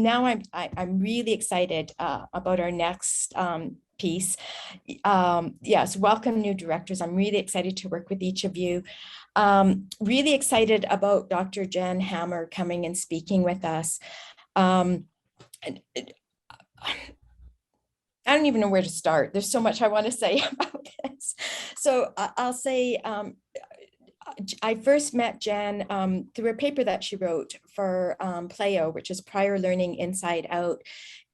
now I'm really excited about our next piece. Yes, welcome new directors. I'm really excited to work with each of you. Really excited about Dr. Jen Hammer coming and speaking with us. I don't even know where to start. There's so much I want to say about this. So I'll say, I first met Jen through a paper that she wrote for PLAO, which is Prior Learning Inside Out.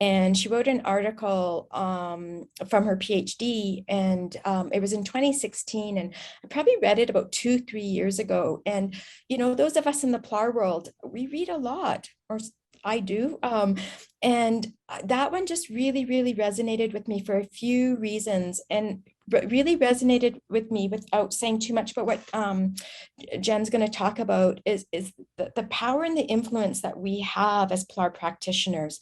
And she wrote an article from her PhD, and it was in 2016. And I probably read it about 2-3 years ago. And, you know, those of us in the PLAR world, we read a lot, or I do. And that one just really, really resonated with me for a few reasons, and really resonated with me without saying too much. But what Jen's going to talk about is the power and the influence that we have as PLAR practitioners.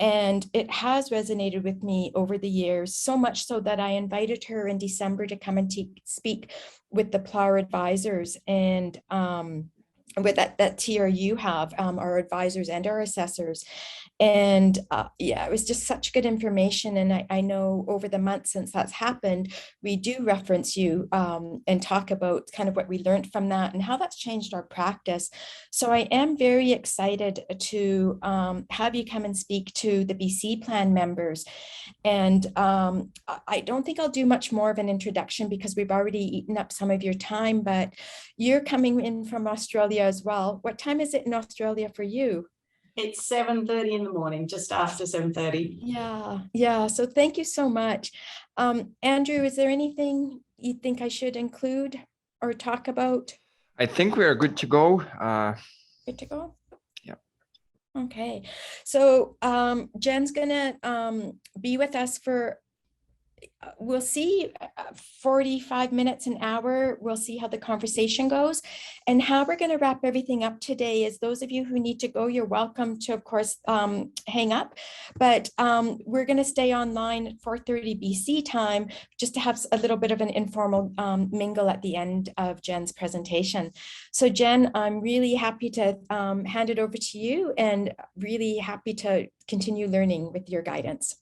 And it has resonated with me over the years, so much so that I invited her in December to come and speak with the PLAR advisors and with that TRU have, our advisors and our assessors. And yeah, it was just such good information. And I know over the months since that's happened, we do reference you and talk about kind of what we learned from that and how that's changed our practice. So I am very excited to have you come and speak to the BCPLAN members. And I don't think I'll do much more of an introduction because we've already eaten up some of your time, but you're coming in from Australia as well. What time is it in Australia for you? It's 7:30 in the morning, just after 7:30. Yeah. So thank you so much. Andrew, is there anything you think I should include or talk about? I think we are good to go. Good to go? Yeah. Okay. So Jen's gonna be with us for, we'll see, 45 minutes, an hour. We'll see how the conversation goes. And how we're going to wrap everything up today is those of you who need to go, you're welcome to, of course, hang up. But we're going to stay online at 4:30 BC time just to have a little bit of an informal mingle at the end of Jen's presentation. So Jen, I'm really happy to hand it over to you and really happy to continue learning with your guidance.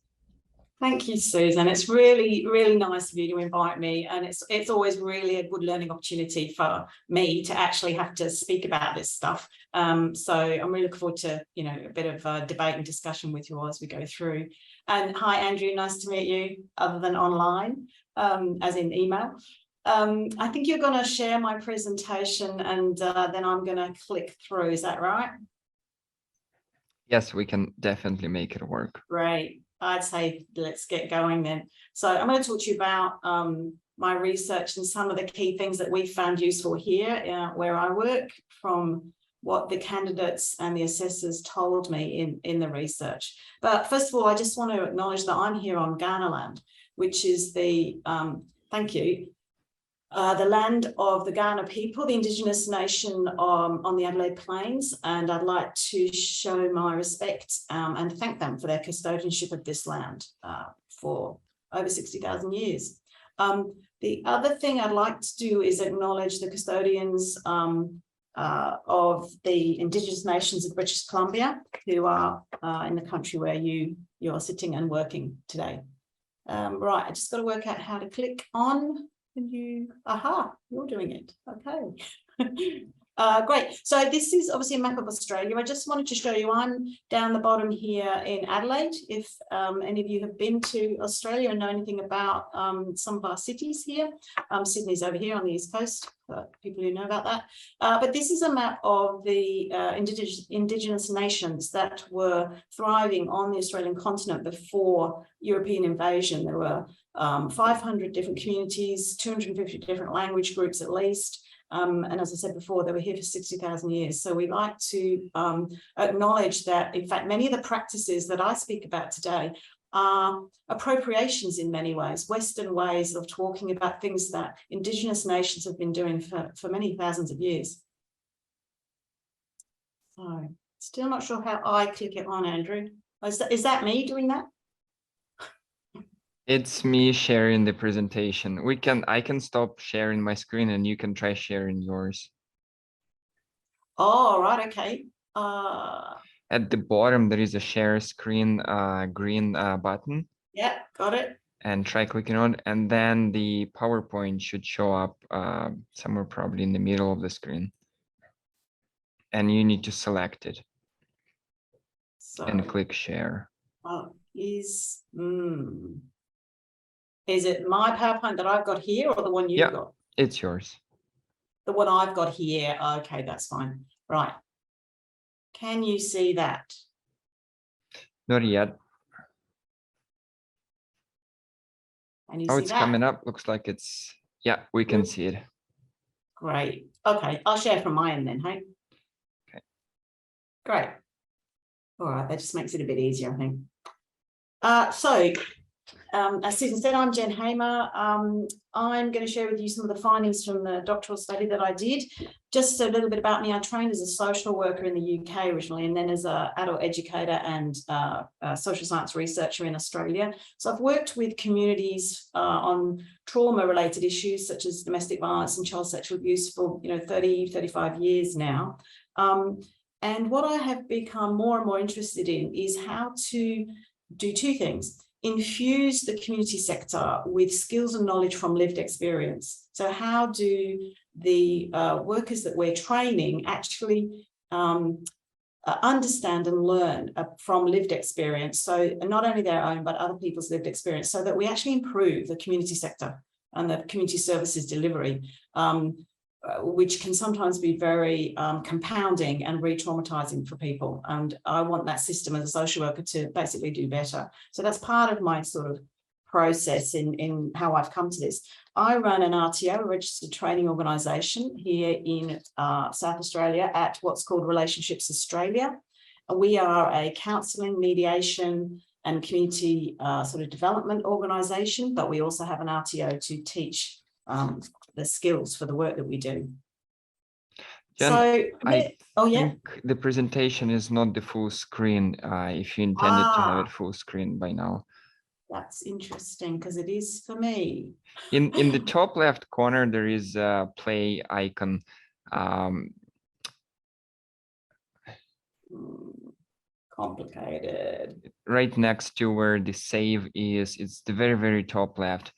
Thank you, Susan. It's really, really nice of you to invite me. And it's always really a good learning opportunity for me to actually have to speak about this stuff. So I'm really looking forward to, you know, a bit of debate and discussion with you all as we go through. And hi, Andrew, nice to meet you, other than online, as in email. I think you're going to share my presentation and then I'm going to click through. Is that right? Yes, we can definitely make it work. Great. I'd say let's get going then. So I'm going to talk to you about my research and some of the key things that we found useful here where I work, from what the candidates and the assessors told me in the research. But first of all, I just want to acknowledge that I'm here on Kaurna land, which is the, thank you, the land of the Kaurna people, the Indigenous nation on the Adelaide Plains, and I'd like to show my respect and thank them for their custodianship of this land for over 60,000 years. The other thing I'd like to do is acknowledge the custodians of the Indigenous nations of British Columbia, who are in the country where you're sitting and working today. Right, I just got to work out how to click on. Can you, aha, you're doing it. Okay. Great. So this is obviously a map of Australia. I just wanted to show you, I'm down the bottom here in Adelaide. If any of you have been to Australia and know anything about some of our cities here, Sydney's over here on the East Coast, for people who know about that. But this is a map of the Indigenous nations that were thriving on the Australian continent before European invasion. There were 500 different communities, 250 different language groups at least. And as I said before, they were here for 60,000 years. So we like to acknowledge that, in fact, many of the practices that I speak about today are appropriations in many ways, Western ways of talking about things that Indigenous nations have been doing for many thousands of years. So still not sure how I click it on, Andrew. Is that me doing that? It's me sharing the presentation. I can stop sharing my screen and you can try sharing yours. Oh, right, okay. At the bottom, there is a share screen green button. Yeah, got it. And try clicking on it, and then the PowerPoint should show up somewhere probably in the middle of the screen. And you need to select it and click share. Is it my PowerPoint that I've got here or the one you've got? It's yours. The one I've got here. Okay, that's fine. Right. Can you see that? Not yet. Oh, it's coming up. Looks like it's, yeah, we can see it. Great. Okay, I'll share from my end then, hey? Okay. Great. All right, that just makes it a bit easier, I think. As Susan said, I'm Jen Hamer. I'm going to share with you some of the findings from the doctoral study that I did. Just a little bit about me. I trained as a social worker in the UK originally, and then as an adult educator and social science researcher in Australia. So I've worked with communities on trauma-related issues such as domestic violence and child sexual abuse for 30, 35 years now. And what I have become more and more interested in is how to do two things. Infuse the community sector with skills and knowledge from lived experience. So how do the workers that we're training actually understand and learn from lived experience? So not only their own, but other people's lived experience, so that we actually improve the community sector and the community services delivery, which can sometimes be very compounding and re-traumatizing for people. And I want that system as a social worker to basically do better. So that's part of my sort of process in how I've come to this. I run an RTO, a registered training organisation here in South Australia at what's called Relationships Australia. We are a counselling, mediation and community sort of development organisation, but we also have an RTO to teach the skills for the work that we do. Jen, so I think the presentation is not the full screen. If you intended to have it full screen by now. That's interesting because it is for me. In the top left corner, there is a play icon. Complicated. Right next to where the save is, it's the very, very top left.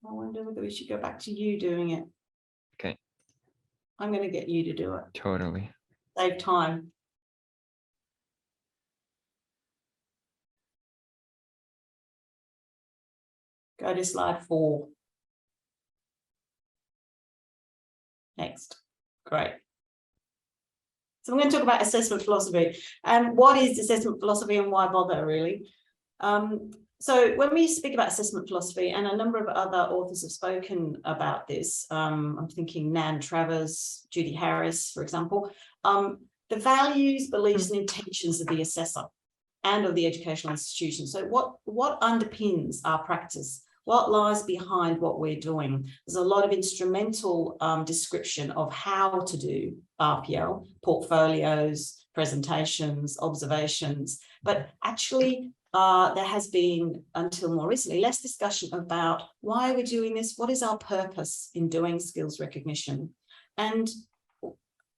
I wonder whether we should go back to you doing it. Okay. I'm going to get you to do it. Totally. Save time. Go to slide 4. Next. Great. So I'm going to talk about assessment philosophy. And what is assessment philosophy and why bother, really? So when we speak about assessment philosophy, and a number of other authors have spoken about this, I'm thinking Nan Travers, Judy Harris, for example, the values, beliefs, and intentions of the assessor and of the educational institution. So what underpins our practice? What lies behind what we're doing? There's a lot of instrumental description of how to do RPL, portfolios, presentations, observations, but actually there has been, until more recently, less discussion about why we're doing this, what is our purpose in doing skills recognition, and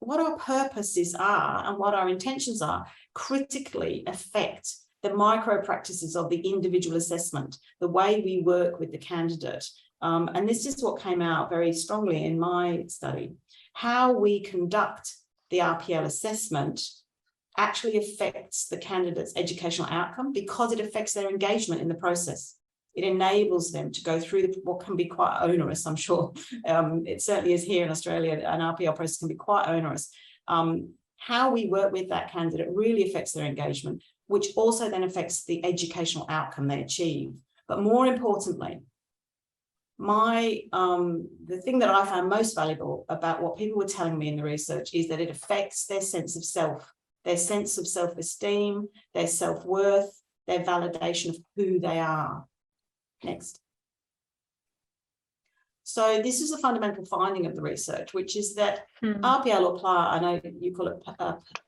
what our purposes are and what our intentions are critically affect the micro practices of the individual assessment, the way we work with the candidate. And this is what came out very strongly in my study. How we conduct the RPL assessment actually affects the candidate's educational outcome because it affects their engagement in the process. It enables them to go through what can be quite onerous, I'm sure. It certainly is here in Australia, an RPL process can be quite onerous. How we work with that candidate really affects their engagement, which also then affects the educational outcome they achieve. But more importantly, the thing that I found most valuable about what people were telling me in the research is that it affects their sense of self, their sense of self-esteem, their self-worth, their validation of who they are. Next. So this is a fundamental finding of the research, which is that RPL or PLAR, I know you call it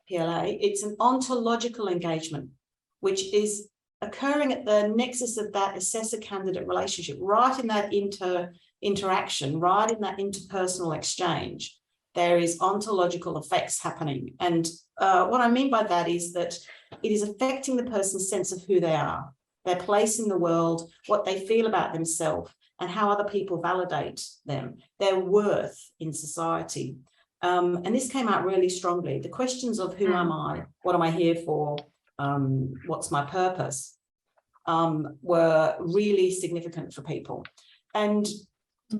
PLA, it's an ontological engagement, which is occurring at the nexus of that assessor-candidate relationship, right in that interaction, right in that interpersonal exchange. there is ontological effects happening. And what I mean by that is that it is affecting the person's sense of who they are, their place in the world, what they feel about themselves, and how other people validate them, their worth in society. And this came out really strongly. The questions of who am I, what am I here for, what's my purpose, were really significant for people. And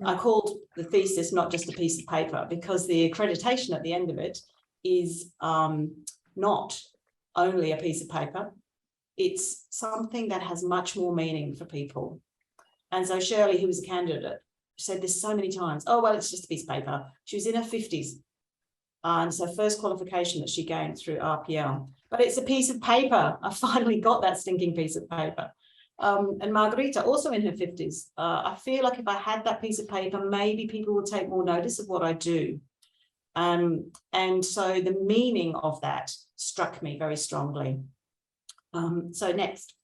I called the thesis not just a piece of paper, because the accreditation at the end of it is not only a piece of paper, it's something that has much more meaning for people. And so Shirley, who was a candidate, said this so many times, oh, well, it's just a piece of paper. She was in her 50s. And it's her first qualification that she gained through RPL. But it's a piece of paper. I finally got that stinking piece of paper. And Margarita, also in her 50s, I feel like if I had that piece of paper, maybe people would take more notice of what I do. And so the meaning of that struck me very strongly. So next.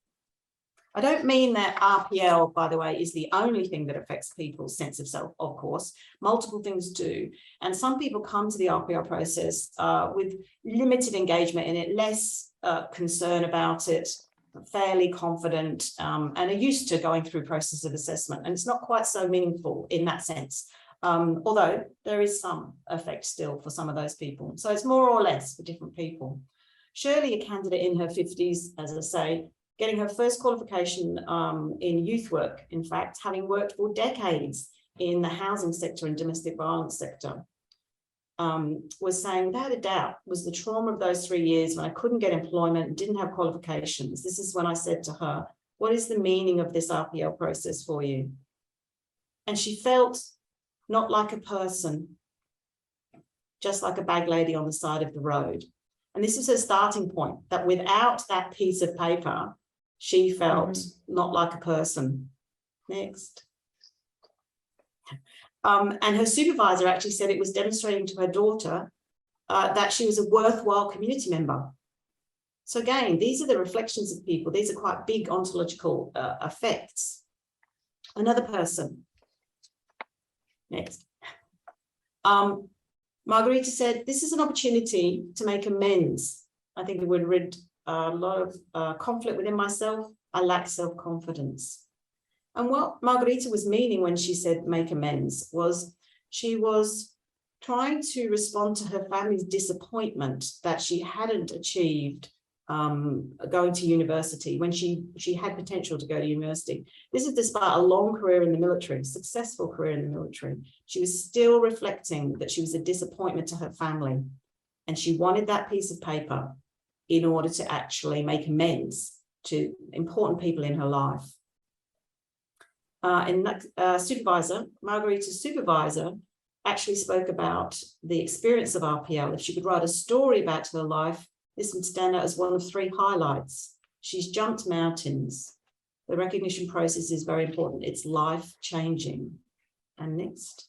I don't mean that RPL, by the way, is the only thing that affects people's sense of self, of course. Multiple things do. And some people come to the RPL process with limited engagement in it, less concern about it, fairly confident, and are used to going through process of assessment. And it's not quite so meaningful in that sense, although there is some effect still for some of those people. So it's more or less for different people. Shirley, a candidate in her 50s, as I say, getting her first qualification in youth work, in fact, having worked for decades in the housing sector and domestic violence sector, was saying, without a doubt, was the trauma of those 3 years when I couldn't get employment and didn't have qualifications. This is when I said to her, what is the meaning of this RPL process for you? And she felt not like a person, just like a bag lady on the side of the road. And this is her starting point, that without that piece of paper, she felt not like a person. Next. And her supervisor actually said it was demonstrating to her daughter that she was a worthwhile community member. So again, these are the reflections of people. These are quite big ontological effects. Another person. Next. Margarita said, this is an opportunity to make amends. I think it would rid a lot of conflict within myself. I lack self-confidence. And what Margarita was meaning when she said make amends was she was trying to respond to her family's disappointment that she hadn't achieved going to university when she had potential to go to university. This is despite a long career in the military, successful career in the military. She was still reflecting that she was a disappointment to her family, and she wanted that piece of paper in order to actually make amends to important people in her life. Supervisor, Margarita's supervisor, actually spoke about the experience of RPL. If she could write a story about her life, this would stand out as one of 3 highlights. She's jumped mountains. The recognition process is very important. It's life-changing. And next.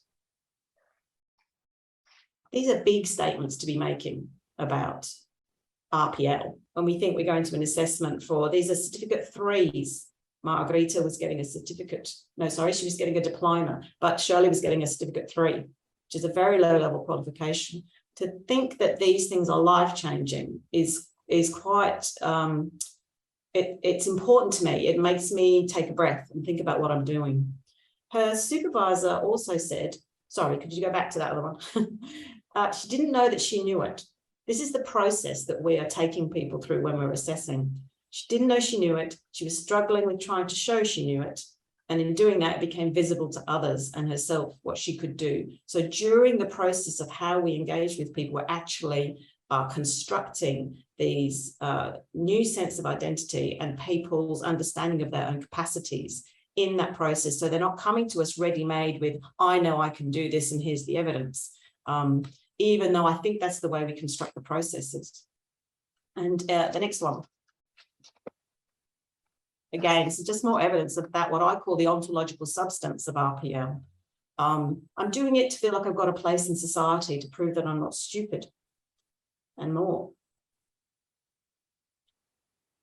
These are big statements to be making about RPL. When we think we're going to an assessment for, these are certificate 3s. Margarita was getting a certificate. No, sorry, she was getting a diploma, but Shirley was getting a certificate 3, which is a very low level qualification. To think that these things are life-changing is quite, it's important to me. It makes me take a breath and think about what I'm doing. Her supervisor also said, sorry, could you go back to that other one? She didn't know that she knew it. This is the process that we are taking people through when we're assessing. She didn't know she knew it. She was struggling with trying to show she knew it. And in doing that, it became visible to others and herself what she could do. So during the process of how we engage with people, we're actually constructing these new sense of identity and people's understanding of their own capacities in that process. So they're not coming to us ready-made with, I know I can do this and here's the evidence. Even though I think that's the way we construct the processes. And the next one. Again, this is just more evidence of that, what I call the ontological substance of RPL. I'm doing it to feel like I've got a place in society, to prove that I'm not stupid, and more.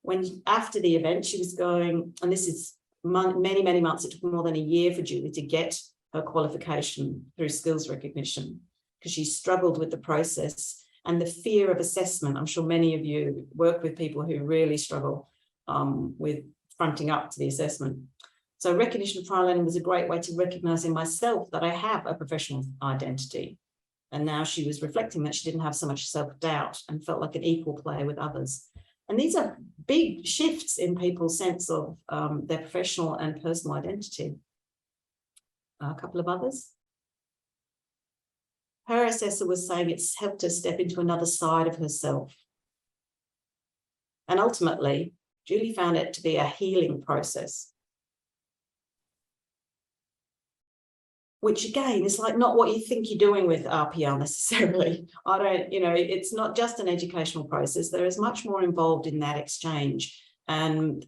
When after the event, she was going, and this is many, many months, it took more than a year for Julie to get her qualification through skills recognition. because she struggled with the process and the fear of assessment. I'm sure many of you work with people who really struggle with fronting up to the assessment. So recognition of prior learning was a great way to recognize in myself that I have a professional identity. And now she was reflecting that she didn't have so much self-doubt and felt like an equal player with others. And these are big shifts in people's sense of their professional and personal identity. A couple of others. Her assessor was saying it's helped her step into another side of herself. And ultimately, Julie found it to be a healing process. Which again is like not what you think you're doing with RPL necessarily. I don't, you know, it's not just an educational process. There is much more involved in that exchange. And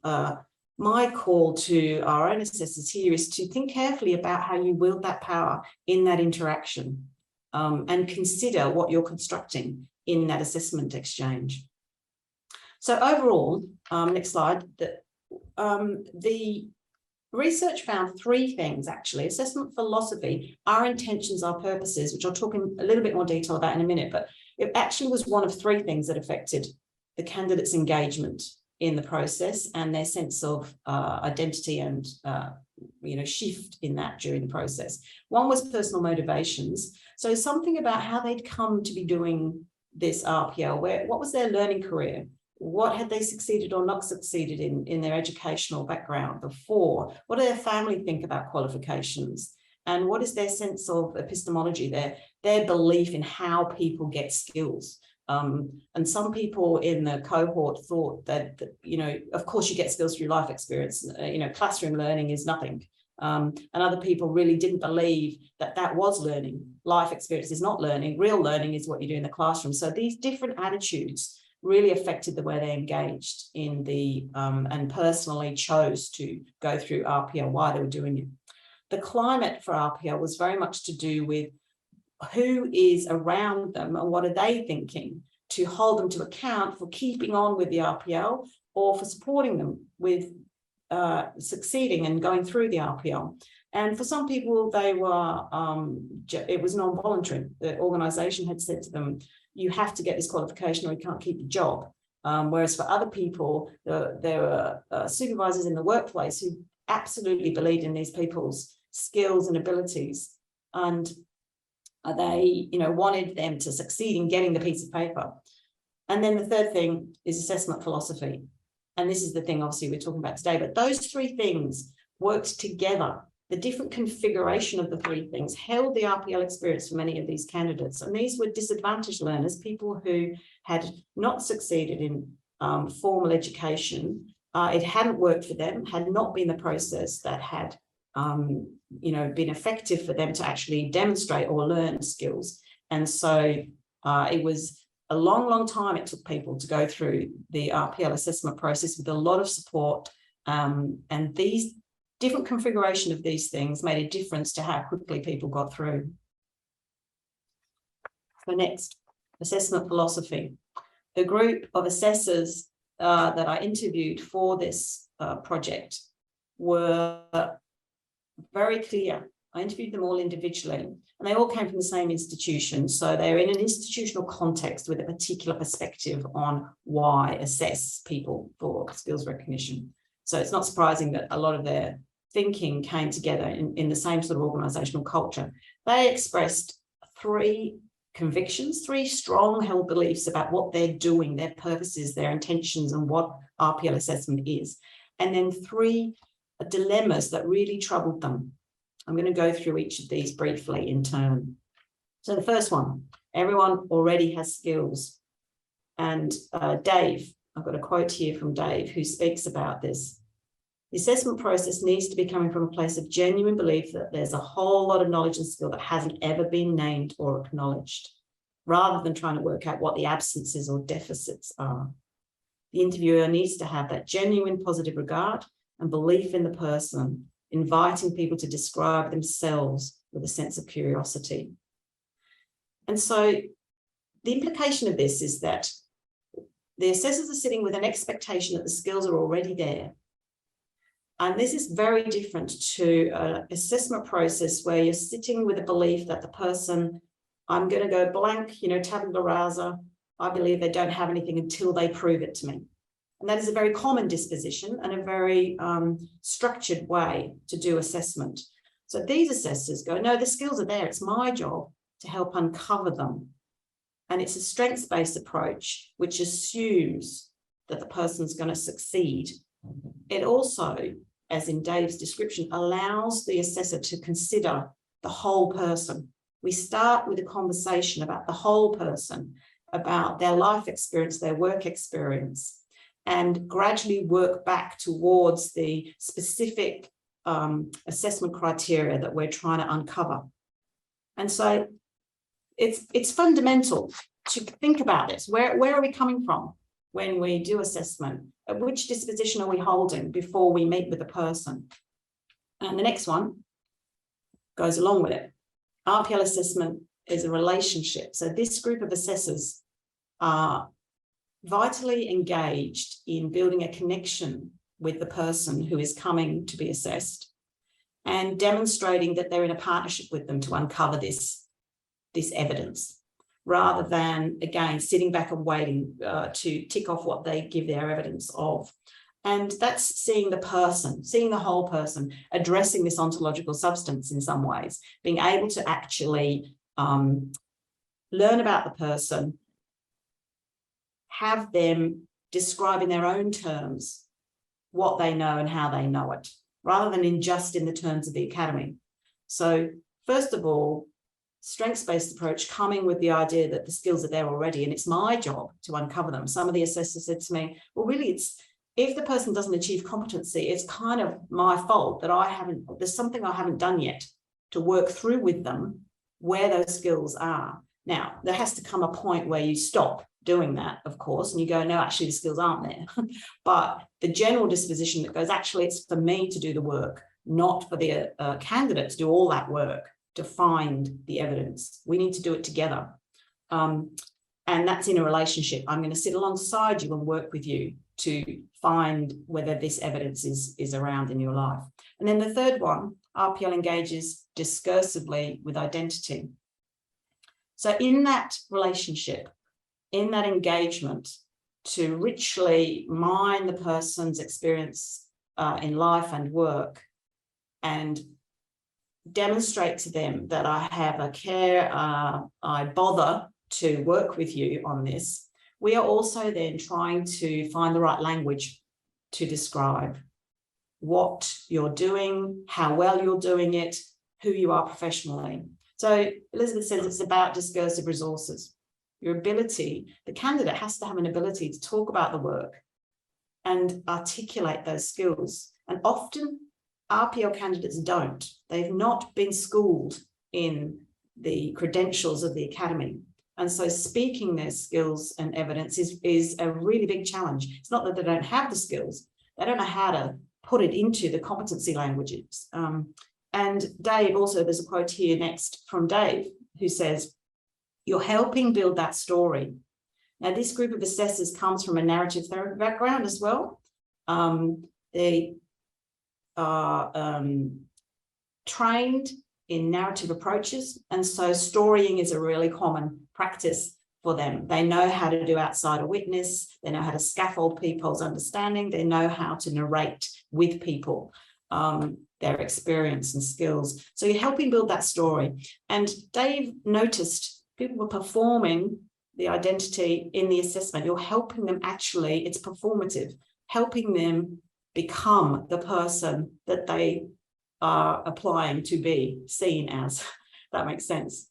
my call to our own assessors here is to think carefully about how you wield that power in that interaction and consider what you're constructing in that assessment exchange. So overall, next slide, the research found three things, actually. Assessment philosophy, our intentions, our purposes, which I'll talk in a little bit more detail about in a minute, but it actually was one of three things that affected the candidates' engagement in the process and their sense of identity and shift in that during the process. One was personal motivations. So something about how they'd come to be doing this RPL, what was their learning career? What had they succeeded or not succeeded in their educational background before? What do their family think about qualifications? And what is their sense of epistemology, their belief in how people get skills? And some people in the cohort thought that, of course you get skills through life experience, classroom learning is nothing. And other people really didn't believe that was learning. Life experience is not learning. Real learning is what you do in the classroom. So these different attitudes really affected the way they engaged in the and personally chose to go through RPL, why they were doing it. The climate for RPL was very much to do with who is around them and what are they thinking to hold them to account for keeping on with the RPL or for supporting them with succeeding and going through the RPL. And for some people, they were, it was non-voluntary. The organisation had said to them, you have to get this qualification or you can't keep your job. Whereas for other people, there were supervisors in the workplace who absolutely believed in these people's skills and abilities. And they, wanted them to succeed in getting the piece of paper. And then the third thing is assessment philosophy. And this is the thing, obviously, we're talking about today. But those three things worked together. The different configuration of the three things held the RPL experience for many of these candidates. And these were disadvantaged learners, people who had not succeeded in formal education. It hadn't worked for them, had not been the process that had been effective for them to actually demonstrate or learn skills. And so it was a long, long time it took people to go through the RPL assessment process with a lot of support. And these different configuration of these things made a difference to how quickly people got through. So next, assessment philosophy. The group of assessors that I interviewed for this project were very clear. I interviewed them all individually, and they all came from the same institution. So they're in an institutional context with a particular perspective on why assess people for skills recognition. So it's not surprising that a lot of their thinking came together in the same sort of organizational culture. They expressed three convictions, three strong held beliefs about what they're doing, their purposes, their intentions, and what RPL assessment is. And then three dilemmas that really troubled them. I'm going to go through each of these briefly in turn. So the first one, everyone already has skills. And Dave, I've got a quote here from Dave who speaks about this. The assessment process needs to be coming from a place of genuine belief that there's a whole lot of knowledge and skill that hasn't ever been named or acknowledged, rather than trying to work out what the absences or deficits are. The interviewer needs to have that genuine positive regard and belief in the person, inviting people to describe themselves with a sense of curiosity. And so the implication of this is that the assessors are sitting with an expectation that the skills are already there. And this is very different to an assessment process where you're sitting with a belief that the person I'm going to go blank, you know, tabula rasa. I believe they don't have anything until they prove it to me. And that is a very common disposition and a very structured way to do assessment. So these assessors go, no, the skills are there. It's my job to help uncover them. And it's a strengths-based approach, which assumes that the person's going to succeed. It also, as in Dave's description, allows the assessor to consider the whole person. We start with a conversation about the whole person, about their life experience, their work experience, and gradually work back towards the specific assessment criteria that we're trying to uncover. And so it's fundamental to think about this. Where are we coming from when we do assessment? At which disposition are we holding before we meet with a person? And the next one goes along with it. RPL assessment is a relationship. So this group of assessors are vitally engaged in building a connection with the person who is coming to be assessed and demonstrating that they're in a partnership with them to uncover this evidence, rather than, again, sitting back and waiting to tick off what they give their evidence of. And that's seeing the person, seeing the whole person, addressing this ontological substance in some ways, being able to actually learn about the person, have them describe in their own terms what they know and how they know it, rather than just in the terms of the academy. So first of all, strengths-based approach, coming with the idea that the skills are there already and it's my job to uncover them. Some of the assessors said to me, well, really, if the person doesn't achieve competency, it's kind of my fault that there's something I haven't done yet to work through with them where those skills are. Now, there has to come a point where you stop doing that, of course, and you go, no, actually the skills aren't there. But the general disposition that goes, actually, it's for me to do the work, not for the candidate to do all that work to find the evidence. We need to do it together. And that's in a relationship. I'm going to sit alongside you and work with you to find whether this evidence is around in your life. And then the third one, RPL engages discursively with identity. So in that relationship, in that engagement, to richly mine the person's experience in life and work, and demonstrate to them that I have a care, I bother to work with you on this. We are also then trying to find the right language to describe what you're doing, how well you're doing it, who you are professionally. So Elizabeth says it's about discursive resources. Your ability, the candidate has to have an ability to talk about the work and articulate those skills. And often RPL candidates don't. They've not been schooled in the credentials of the academy. And so speaking their skills and evidence is a really big challenge. It's not that they don't have the skills, they don't know how to put it into the competency languages. And Dave, also there's a quote here next from Dave, who says, you're helping build that story. Now, this group of assessors comes from a narrative therapy background as well. They are trained in narrative approaches, and so storying is a really common practice for them. They know how to do outside a witness, they know how to scaffold people's understanding, they know how to narrate with people their experience and skills. So you're helping build that story. And Dave noticed people were performing the identity in the assessment. You're helping them actually, it's performative, helping them become the person that they are applying to be seen as. That makes sense.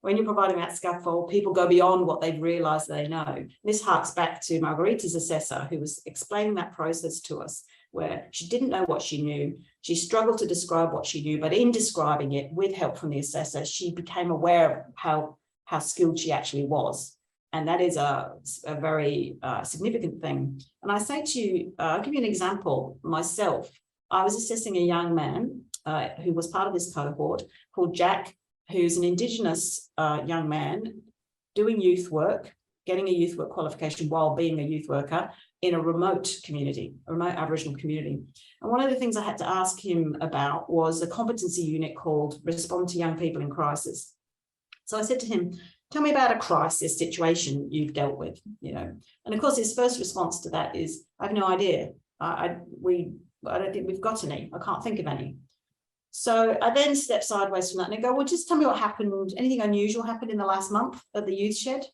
When you're providing that scaffold, people go beyond what they've realized they know. This harks back to Margarita's assessor, who was explaining that process to us, where she didn't know what she knew. She struggled to describe what she knew, but in describing it with help from the assessor, she became aware of how skilled she actually was. And that is a very significant thing. And I say to you, I'll give you an example myself. I was assessing a young man who was part of this cohort called Jack, who's an Indigenous young man doing youth work, getting a youth work qualification while being a youth worker in a remote community, a remote Aboriginal community. And one of the things I had to ask him about was a competency unit called Respond to Young People in Crisis. So I said to him, tell me about a crisis situation you've dealt with, and of course his first response to that is, I have no idea. I don't think we've got any. I can't think of any. So I then step sideways from that and I go, well, just tell me what happened. Anything unusual happened in the last month at the youth shed?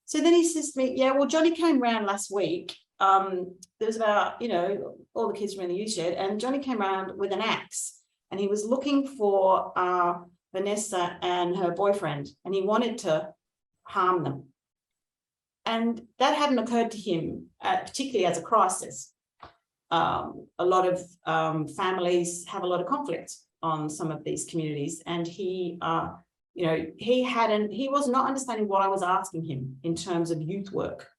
So then he says to me, yeah, well, Johnny came round last week. There was about, all the kids were in the youth shed, and Johnny came round with an axe and he was looking for Vanessa and her boyfriend, and he wanted to harm them. And that hadn't occurred to him, particularly as a crisis. A lot of families have a lot of conflict on some of these communities, and he was not understanding what I was asking him in terms of youth work.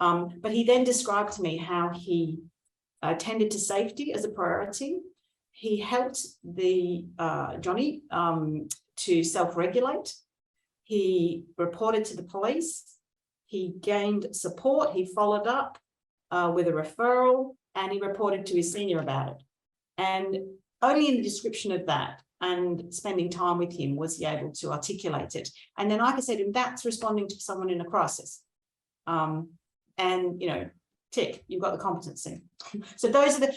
But he then described to me how he tended to safety as a priority. He helped Johnny to self-regulate. He reported to the police. He gained support. He followed up with a referral, and he reported to his senior about it. And only in the description of that and spending time with him was he able to articulate it. And then I could say to him, that's responding to someone in a crisis. Tick, you've got the competency. So those are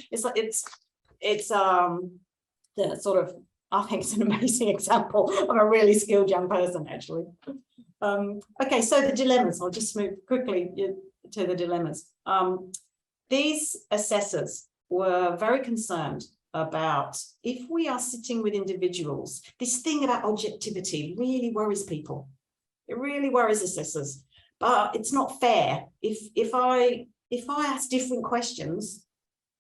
it's the sort of, I think it's an amazing example of a really skilled young person, actually. Okay, so the dilemmas, I'll just move quickly to the dilemmas. These assessors were very concerned about, if we are sitting with individuals, this thing about objectivity really worries people. It really worries assessors, but it's not fair. If I ask different questions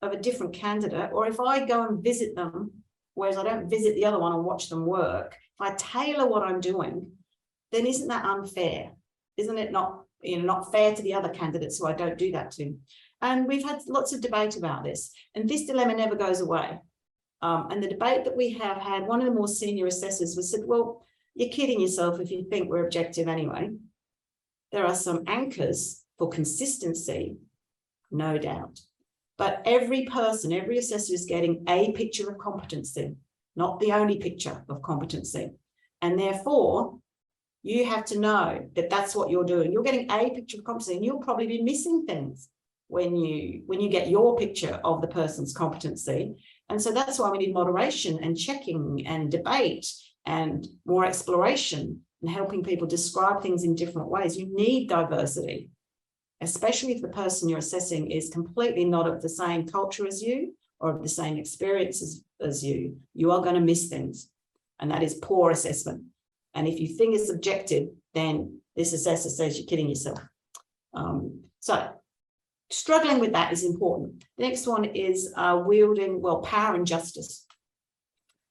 of a different candidate, or if I go and visit them, whereas I don't visit the other one and watch them work, if I tailor what I'm doing, then isn't that unfair? Isn't it not fair to the other candidates who I don't do that to? And we've had lots of debate about this, and this dilemma never goes away. And the debate that we have had, one of the more senior assessors was said, well, you're kidding yourself if you think we're objective anyway. There are some anchors for consistency, no doubt. But every person, every assessor is getting a picture of competency, not the only picture of competency. And therefore, you have to know that that's what you're doing. You're getting a picture of competency, and you'll probably be missing things when you get your picture of the person's competency. And so that's why we need moderation and checking and debate and more exploration and helping people describe things in different ways. You need diversity, especially if the person you're assessing is completely not of the same culture as you or of the same experiences as you. You are going to miss things, and that is poor assessment. And if you think it's objective, then this assessor says you're kidding yourself. So struggling with that is important. The next one is wielding, power and justice.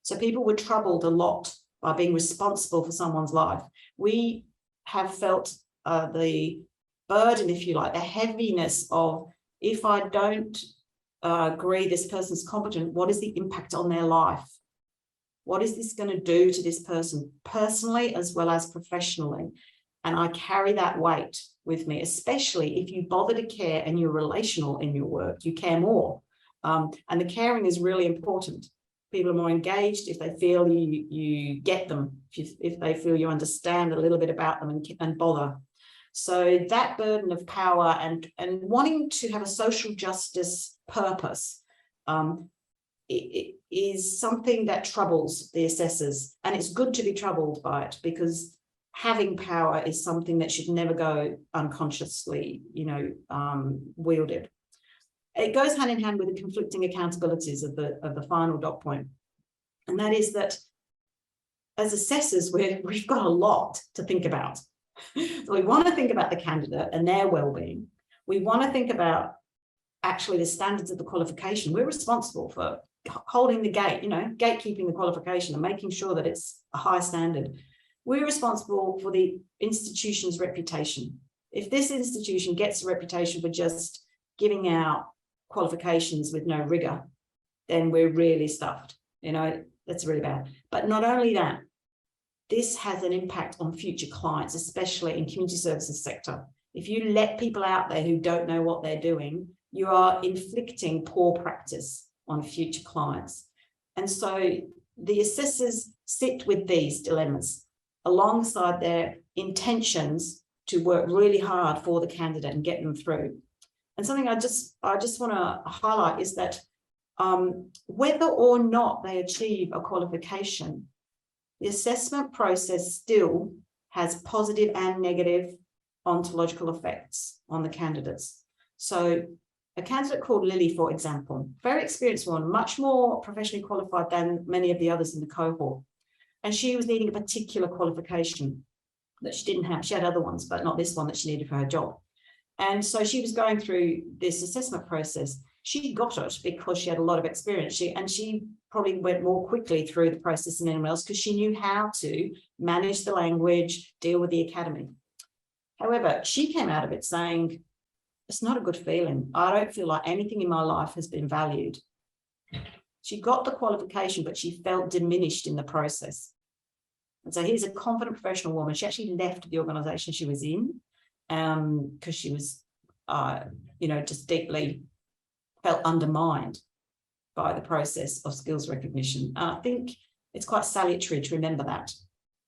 So people were troubled a lot by being responsible for someone's life. We have felt the burden, if you like, the heaviness of, if I don't agree this person's competent, what is the impact on their life? What is this going to do to this person personally as well as professionally? And I carry that weight with me, especially if you bother to care and you're relational in your work, you care more. And the caring is really important. People are more engaged if they feel you get them, if they feel you understand a little bit about them and bother. So that burden of power and wanting to have a social justice purpose it is something that troubles the assessors, and it's good to be troubled by it, because having power is something that should never go unconsciously, wielded. It goes hand in hand with the conflicting accountabilities of the final dot point, and that is that as assessors we've got a lot to think about. So we want to think about the candidate and their well-being. We want to think about actually the standards of the qualification. We're responsible for holding the gate, gatekeeping the qualification and making sure that it's a high standard. We're responsible for the institution's reputation. If this institution gets a reputation for just giving out qualifications with no rigor, then we're really stuffed. That's really bad. But not only that, this has an impact on future clients, especially in community services sector. If you let people out there who don't know what they're doing, you are inflicting poor practice on future clients. And so the assessors sit with these dilemmas. alongside their intentions to work really hard for the candidate and get them through. And something I just want to highlight is that whether or not they achieve a qualification, the assessment process still has positive and negative ontological effects on the candidates. So a candidate called Lily, for example, very experienced one, much more professionally qualified than many of the others in the cohort. And she was needing a particular qualification that she didn't have. She had other ones, but not this one that she needed for her job. And so she was going through this assessment process. She got it because she had a lot of experience. She probably went more quickly through the process than anyone else because she knew how to manage the language, deal with the academy. However, she came out of it saying, it's not a good feeling. I don't feel like anything in my life has been valued. She got the qualification, but she felt diminished in the process. And so here's a confident professional woman. She actually left the organization she was in because she was, just deeply felt undermined by the process of skills recognition. And I think it's quite salutary to remember that.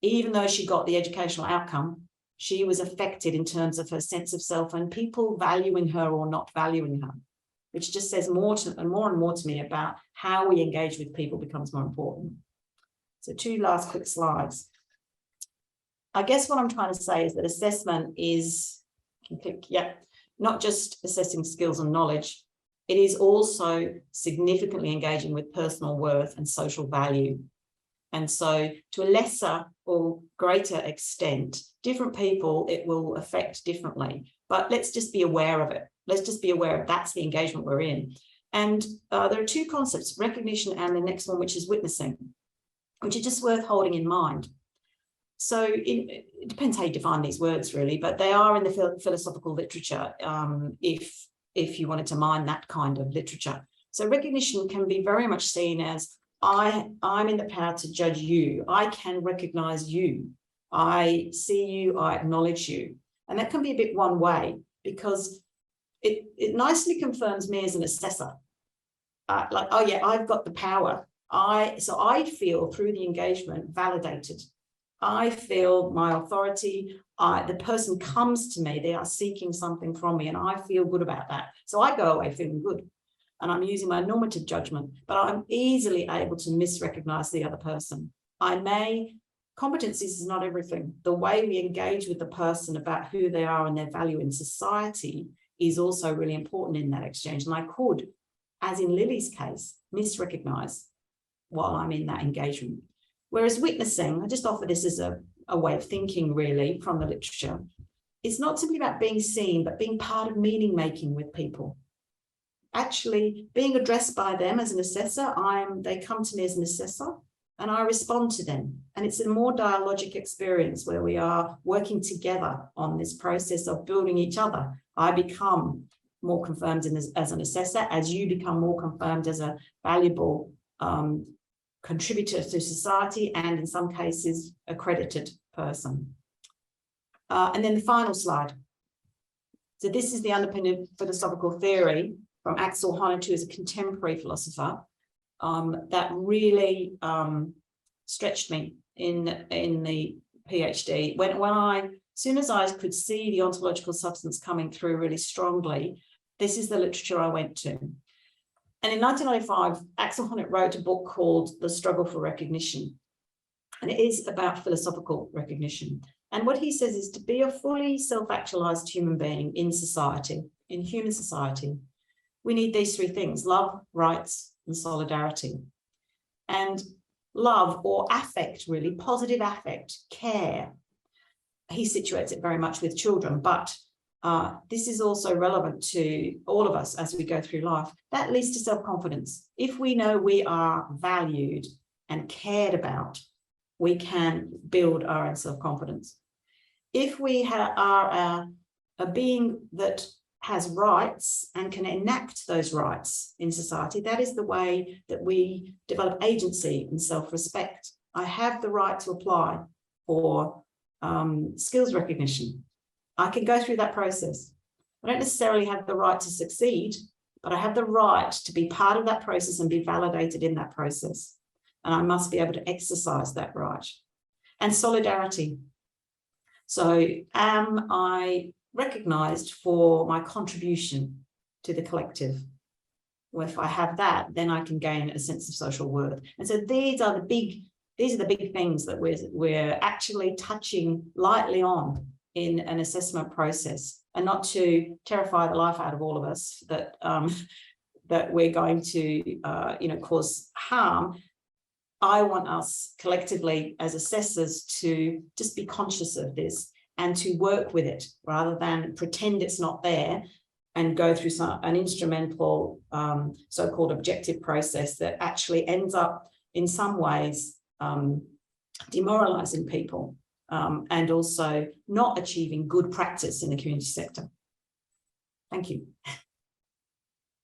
Even though she got the educational outcome, she was affected in terms of her sense of self and people valuing her or not valuing her, which just says more and more to me about how we engage with people becomes more important. So 2 last quick slides. I guess what I'm trying to say is that assessment is, not just assessing skills and knowledge, it is also significantly engaging with personal worth and social value. And so to a lesser or greater extent, different people, it will affect differently. But let's just be aware of it. Let's just be aware of that's the engagement we're in. And there are 2 concepts, recognition and the next one, which is witnessing, which are just worth holding in mind. So it depends how you define these words, really, but they are in the philosophical literature if you wanted to mine that kind of literature. So recognition can be very much seen as I'm in the power to judge you. I can recognize you. I see you, I acknowledge you. And that can be a bit one way because it nicely confirms me as an assessor. Like, oh yeah, I've got the power. So I feel through the engagement validated. I feel my authority. The person comes to me, they are seeking something from me, and I feel good about that. So I go away feeling good. And I'm using my normative judgment, but I'm easily able to misrecognize the other person. Competencies is not everything. The way we engage with the person about who they are and their value in society is also really important in that exchange. And I could, as in Lily's case, misrecognize while I'm in that engagement. Whereas witnessing, I just offer this as a way of thinking really from the literature. It's not simply about being seen, but being part of meaning making with people. Actually being addressed by them as an assessor, they come to me as an assessor and I respond to them. And it's a more dialogic experience where we are working together on this process of building each other. I become more confirmed as an assessor, as you become more confirmed as a valuable contributor to society and in some cases accredited person. And then the final slide. So this is the underpinning philosophical theory from Axel Honneth, who is a contemporary philosopher, that really stretched me in the PhD. As soon as I could see the ontological substance coming through really strongly, this is the literature I went to. And in 1995, Axel Honneth wrote a book called The Struggle for Recognition. And it is about philosophical recognition. And what he says is to be a fully self-actualized human being in society, in human society, we need these 3 things: love, rights, and solidarity. And love or affect, really, positive affect, care. He situates it very much with children, but this is also relevant to all of us as we go through life. That leads to self-confidence. If we know we are valued and cared about, we can build our own self-confidence. If we are a being that has rights and can enact those rights in society, that is the way that we develop agency and self-respect. I have the right to apply for skills recognition. I can go through that process. I don't necessarily have the right to succeed, but I have the right to be part of that process and be validated in that process. And I must be able to exercise that right. And solidarity. So am I recognised for my contribution to the collective? Well, if I have that, then I can gain a sense of social worth. And so these are the big things that we're actually touching lightly on in an assessment process, and not to terrify the life out of all of us that that we're going to cause harm. I want us collectively as assessors to just be conscious of this and to work with it rather than pretend it's not there and go through an instrumental so-called objective process that actually ends up in some ways demoralizing people and also not achieving good practice in the community sector. Thank you.